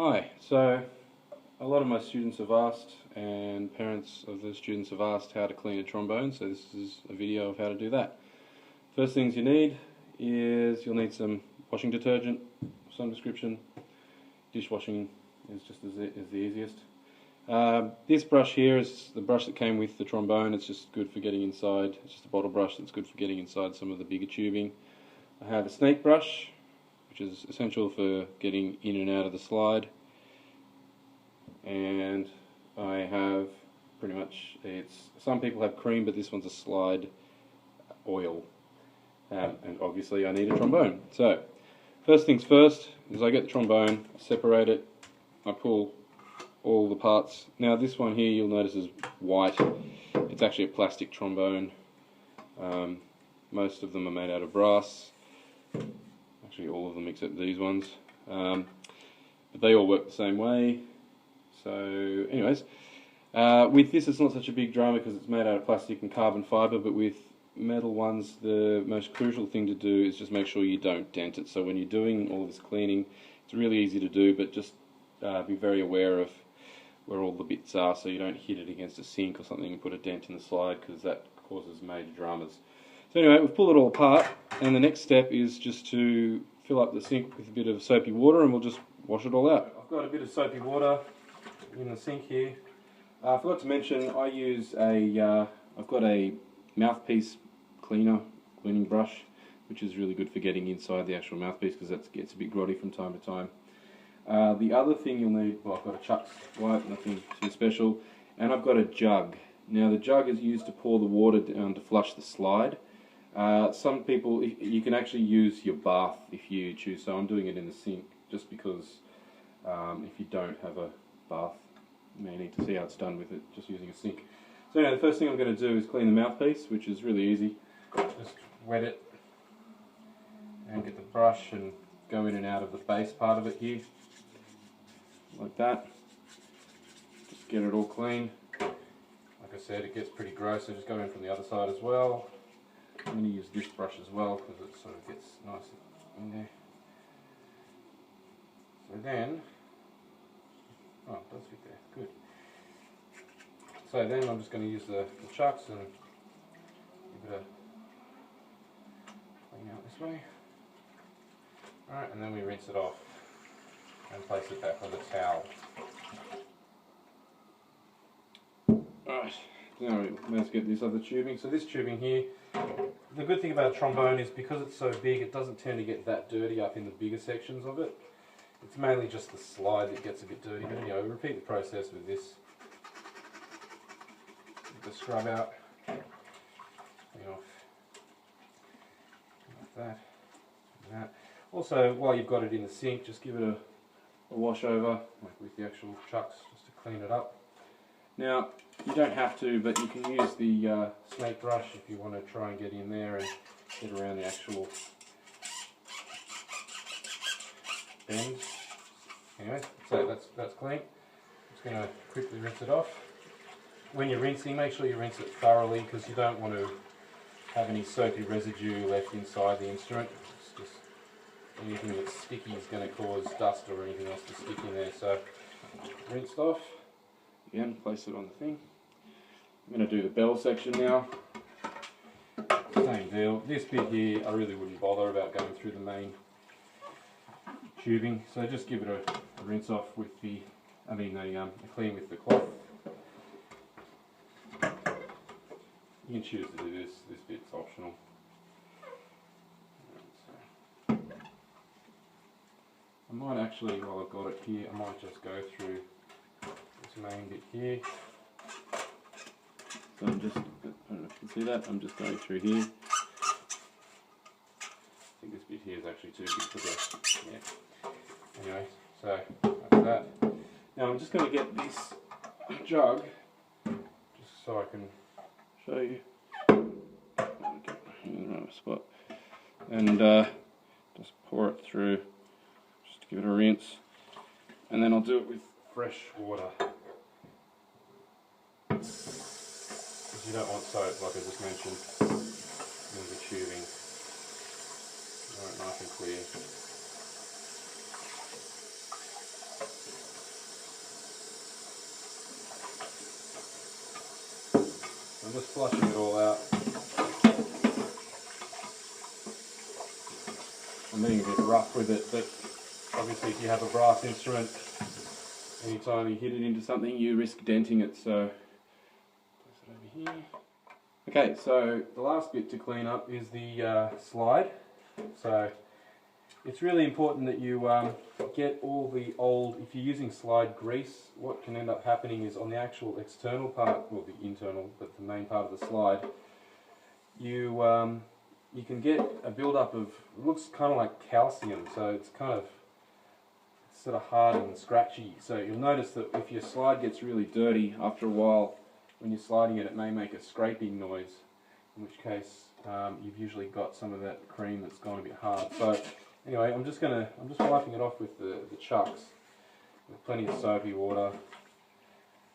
Hi, so a lot of my students have asked, and parents of the students have asked how to clean a trombone, so this is a video of how to do that. First things you need is you'll need some washing detergent of some description. Dishwashing is just is the easiest. This brush here is the brush that came with the trombone. It's just good for getting inside. It's just a bottle brush that's good for getting inside some of the bigger tubing. I have a snake brush, which is essential for getting in and out of the slide. And I have pretty much, some people have cream, but this one's a slide oil. And obviously I need a trombone. So, first things first is I get the trombone, separate it, I pull all the parts. Now this one here you'll notice is white. It's actually a plastic trombone. Most of them are made out of brass. Actually all of them except these ones. But they all work the same way. So anyways, with this it's not such a big drama because it's made out of plastic and carbon fibre, but with metal ones the most crucial thing to do is just make sure you don't dent it. So when you're doing all this cleaning, it's really easy to do, but just be very aware of where all the bits are so you don't hit it against a sink or something and put a dent in the slide, because that causes major dramas. So anyway, we've pulled it all apart, and the next step is just to fill up the sink with a bit of soapy water, and we'll just wash it all out. I've got a bit of soapy water in the sink here. I forgot to mention I use I've got a mouthpiece cleaning brush, which is really good for getting inside the actual mouthpiece because that gets a bit grotty from time to time. The other thing you'll need, well, I've got a Chuck's wipe, nothing too special, and I've got a jug. Now the jug is used to pour the water down to flush the slide. Some people, you can actually use your bath if you choose, so I'm doing it in the sink just because if you don't have a bath, you may need to see how it's done with it, just using a sink. So anyway, the first thing I'm going to do is clean the mouthpiece, which is really easy. Just wet it and get the brush and go in and out of the base part of it here, like that. Just get it all clean. Like I said, it gets pretty gross, so just go in from the other side as well. I'm going to use this brush as well because it sort of gets nice in there. So then, oh, it does fit there, good. So then I'm just going to use the chucks and give it a clean out this way. Alright, and then we rinse it off and place it back on the towel. Alright, now let's get this other tubing. So this tubing here, the good thing about a trombone is because it's so big, it doesn't tend to get that dirty up in the bigger sections of it. It's mainly just the slide that gets a bit dirty. But anyway, repeat the process with this. Get the scrub out, clean off like that and that. Also, while you've got it in the sink, just give it a wash over, like with the actual chucks, just to clean it up. Now, you don't have to, but you can use the snake brush if you want to try and get in there and get around the actual bend. Anyway, so that's clean. I'm just going to quickly rinse it off. When you're rinsing, make sure you rinse it thoroughly because you don't want to have any soapy residue left inside the instrument. It's just anything that's sticky is going to cause dust or anything else to stick in there. So rinsed off. Again, place it on the thing. I'm going to do the bell section now. Same deal. This bit here, I really wouldn't bother about going through the main tubing. So just give it a rinse off with a clean with the cloth. You can choose to do this bit's optional. So, I might actually, while I've got it here, I might just go through this main bit here. So I'm just, I don't know if you can see that, I'm just going through here. I think this bit here is actually too big for the, yeah. Anyway, so that's that. Now I'm just going to get this jug, just so I can show you. Get in the right spot. And just pour it through, just to give it a rinse. And then I'll do it with fresh water. Because you don't want soap, like I just mentioned, in the tubing. You want it nice and clear. I'm just flushing it all out. I'm being a bit rough with it, but obviously if you have a brass instrument, anytime you hit it into something you risk denting it, so place it over here. Okay, so the last bit to clean up is the slide. So it's really important that you get all the old, if you're using slide grease, what can end up happening is on the actual external part, well the internal, but the main part of the slide, you can get a build-up of, it looks kind of like calcium, so it's kind of sort of hard and scratchy. So you'll notice that if your slide gets really dirty, after a while when you're sliding it, it may make a scraping noise, in which case you've usually got some of that cream that's gone a bit hard. So anyway, I'm just wiping it off with the chucks with plenty of soapy water.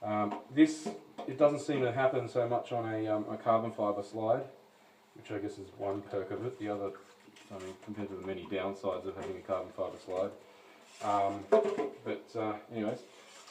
It doesn't seem to happen so much on a carbon fibre slide, which I guess is one perk of it. The other, I mean, compared to the many downsides of having a carbon fibre slide. Anyways,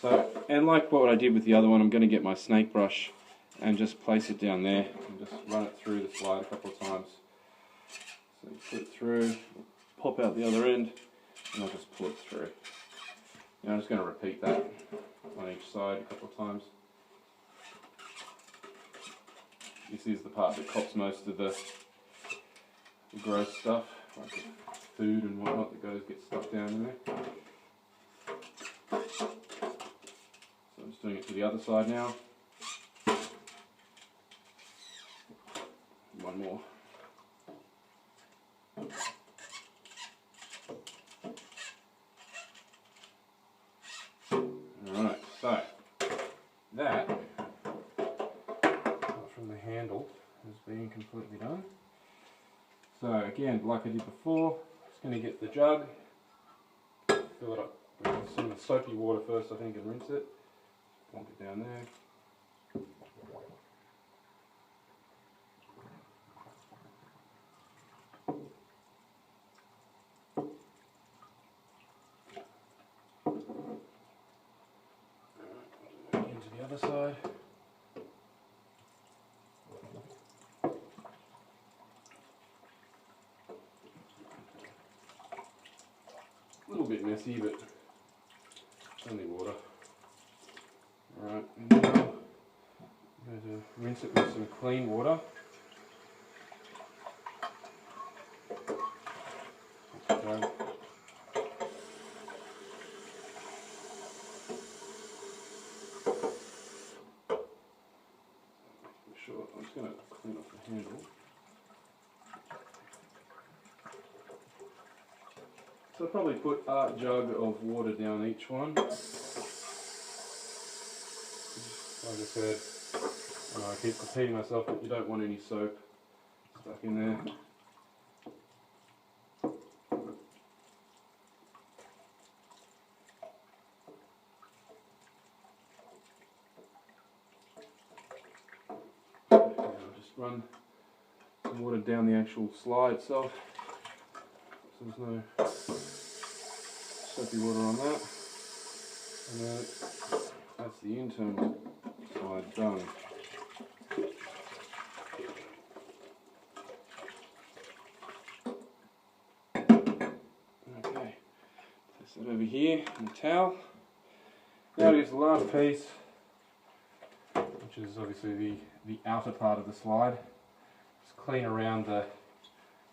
so, and like what I did with the other one, I'm going to get my snake brush and just place it down there and just run it through the slide a couple of times. So you put it through, pop out the other end, and I'll just pull it through. Now I'm just going to repeat that on each side a couple of times. This is the part that cops most of the gross stuff, like the food and whatnot that gets stuck down in there. So I'm just doing it to the other side now. One more. Alright, so that from the handle has been completely done. So again, like I did before, just going to get the jug, fill it up with some soapy water first, I think, and rinse it. Plonk it down there. Into the other side. A little bit messy, but only water. Alright, and now I'm going to rinse it with some clean water. Okay. Sure, I'm just going to clean off the handle. So I'll probably put a jug of water down each one. Like I said, I keep repeating myself, but you don't want any soap stuck in there. I'll just run some water down the actual slide itself, so there's no soapy water on that. And then that's the internal side done. Okay, place that over here in the towel. Now here's the last piece, which is obviously the outer part of the slide. Just clean around the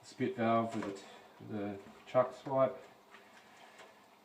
spit valve with the chuck swipe.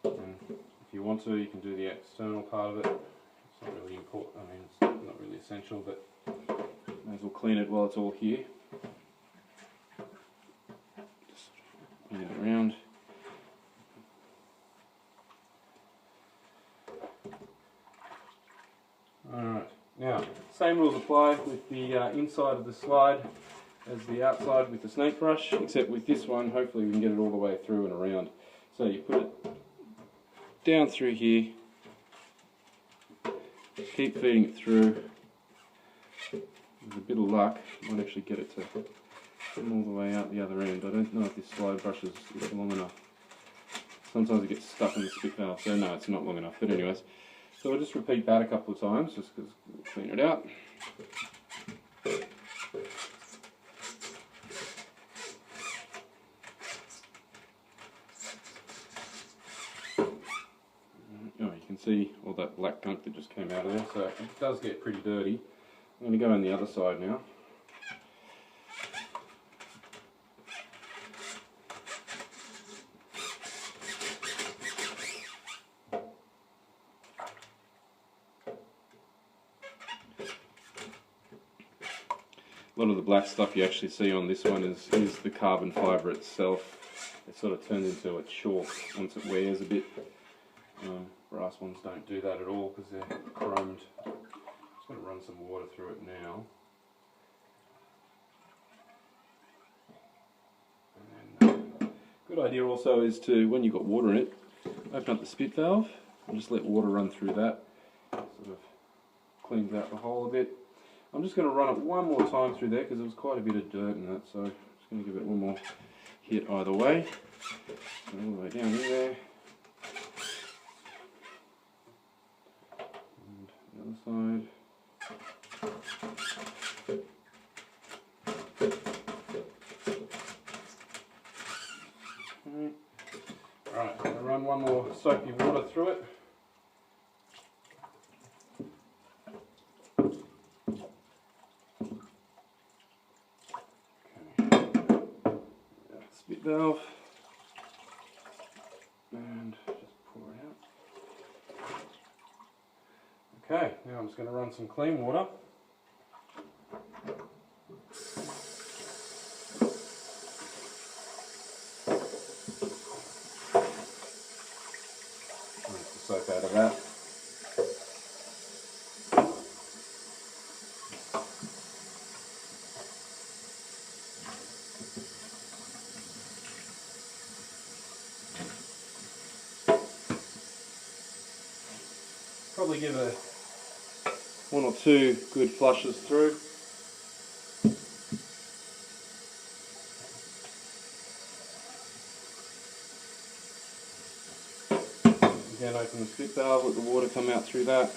And if you want to, you can do the external part of it. It's not really important, I mean, it's not really essential, but may as well clean it while it's all here. Just clean it around. Alright, now, same rules apply with the inside of the slide as the outside with the snake brush, except with this one, hopefully we can get it all the way through and around. So you put it down through here, keep feeding it through. With a bit of luck, you might actually get it to come all the way out the other end. I don't know if this slide brush is long enough. Sometimes it gets stuck in the spit valve, so no, it's not long enough. But anyways, so we'll just repeat that a couple of times, just because we'll clean it out. Oh, you can see all that black gunk that just came out of there, so it does get pretty dirty. I'm going to go on the other side now. A lot of the black stuff you actually see on this one is the carbon fibre itself. It sort of turns into a chalk once it wears a bit. Brass ones don't do that at all because they're chromed. Just going to run some water through it now. And then, good idea also is to, when you've got water in it, open up the spit valve and just let water run through that. Sort of cleans out the hole a bit. I'm just going to run it one more time through there because there was quite a bit of dirt in that, so I'm just going to give it one more hit either way. All the way down in there. And the other side. Alright, I'm going to run one more soapy water through it. Spit valve, and just pour it out. Okay, now I'm just going to run some clean water. Rinse the soap out of that. Probably give it one or two good flushes through. Again, open the spit valve, let the water come out through that.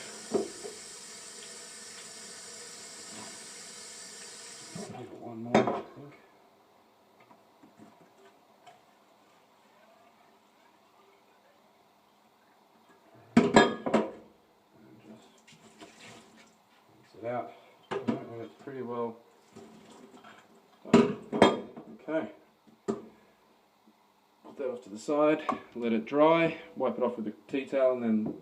Give it one more, I think. It out, and it's pretty well done. Okay, put that off to the side, let it dry, wipe it off with a tea towel and then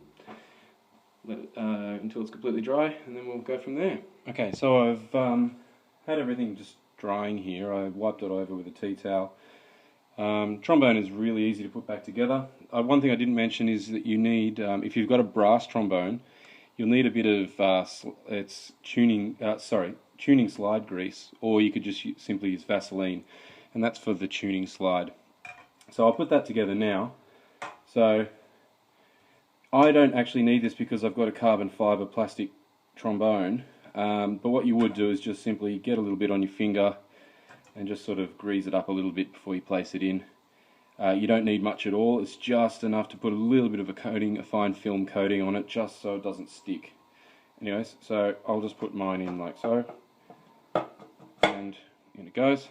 let it until it's completely dry, and then we'll go from there. Okay, so I've had everything just drying here. I wiped it over with a tea towel. Trombone is really easy to put back together. One thing I didn't mention is that you need, if you've got a brass trombone, you'll need a bit of tuning slide grease, or you could just simply use Vaseline, and that's for the tuning slide. So I'll put that together now. So I don't actually need this because I've got a carbon fibre plastic trombone, but what you would do is just simply get a little bit on your finger and just sort of grease it up a little bit before you place it in. You don't need much at all, it's just enough to put a little bit of a coating, a fine film coating on it, just so it doesn't stick. Anyways, so I'll just put mine in like so, and in it goes.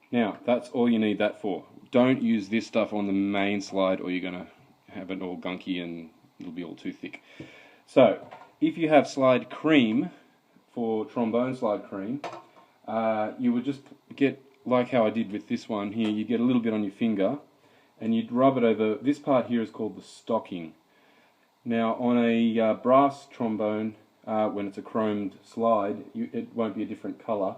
Now, that's all you need that for. Don't use this stuff on the main slide or you're going to have it all gunky and it'll be all too thick. So, if you have slide cream, for trombone slide cream, you would just get, like how I did with this one here, you get a little bit on your finger and you'd rub it over. This part here is called the stocking. Now on a brass trombone, when it's a chromed slide, it won't be a different colour,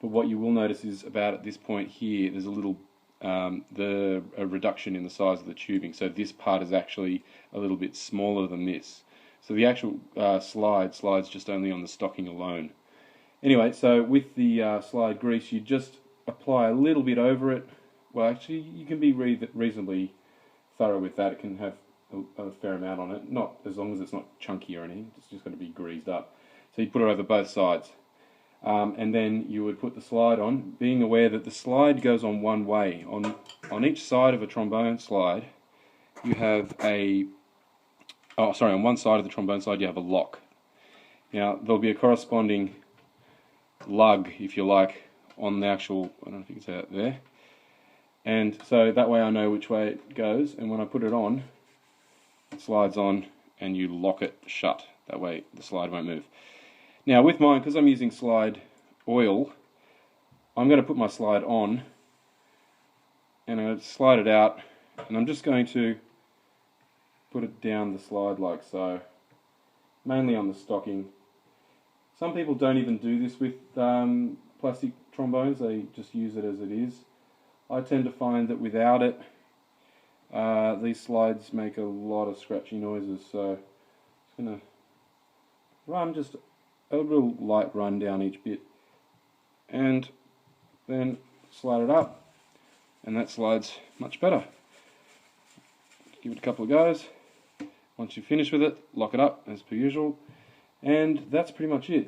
but what you will notice is about at this point here there's a little a reduction in the size of the tubing, so this part is actually a little bit smaller than this. So the actual slides just only on the stocking alone. Anyway, so with the slide grease, you just apply a little bit over it. Well, actually, you can be reasonably thorough with that. It can have a fair amount on it, not as long as it's not chunky or anything. It's just going to be greased up. So you put it over both sides, and then you would put the slide on, being aware that the slide goes on one way. On each side of a trombone slide, you have on one side of the trombone slide you have a lock. Now there'll be a corresponding lug, if you like, on the actual, I don't know if you can see that there. And so that way I know which way it goes, and when I put it on, it slides on and you lock it shut. That way the slide won't move. Now with mine, because I'm using slide oil, I'm going to put my slide on and I'm going to slide it out, and I'm just going to put it down the slide like so, mainly on the stocking. Some people don't even do this with plastic trombones, they just use it as it is. I tend to find that without it, these slides make a lot of scratchy noises, so I'm just going to run just a real light run down each bit and then slide it up, and that slides much better. Give it a couple of goes. Once you finish with it, lock it up as per usual, and that's pretty much it.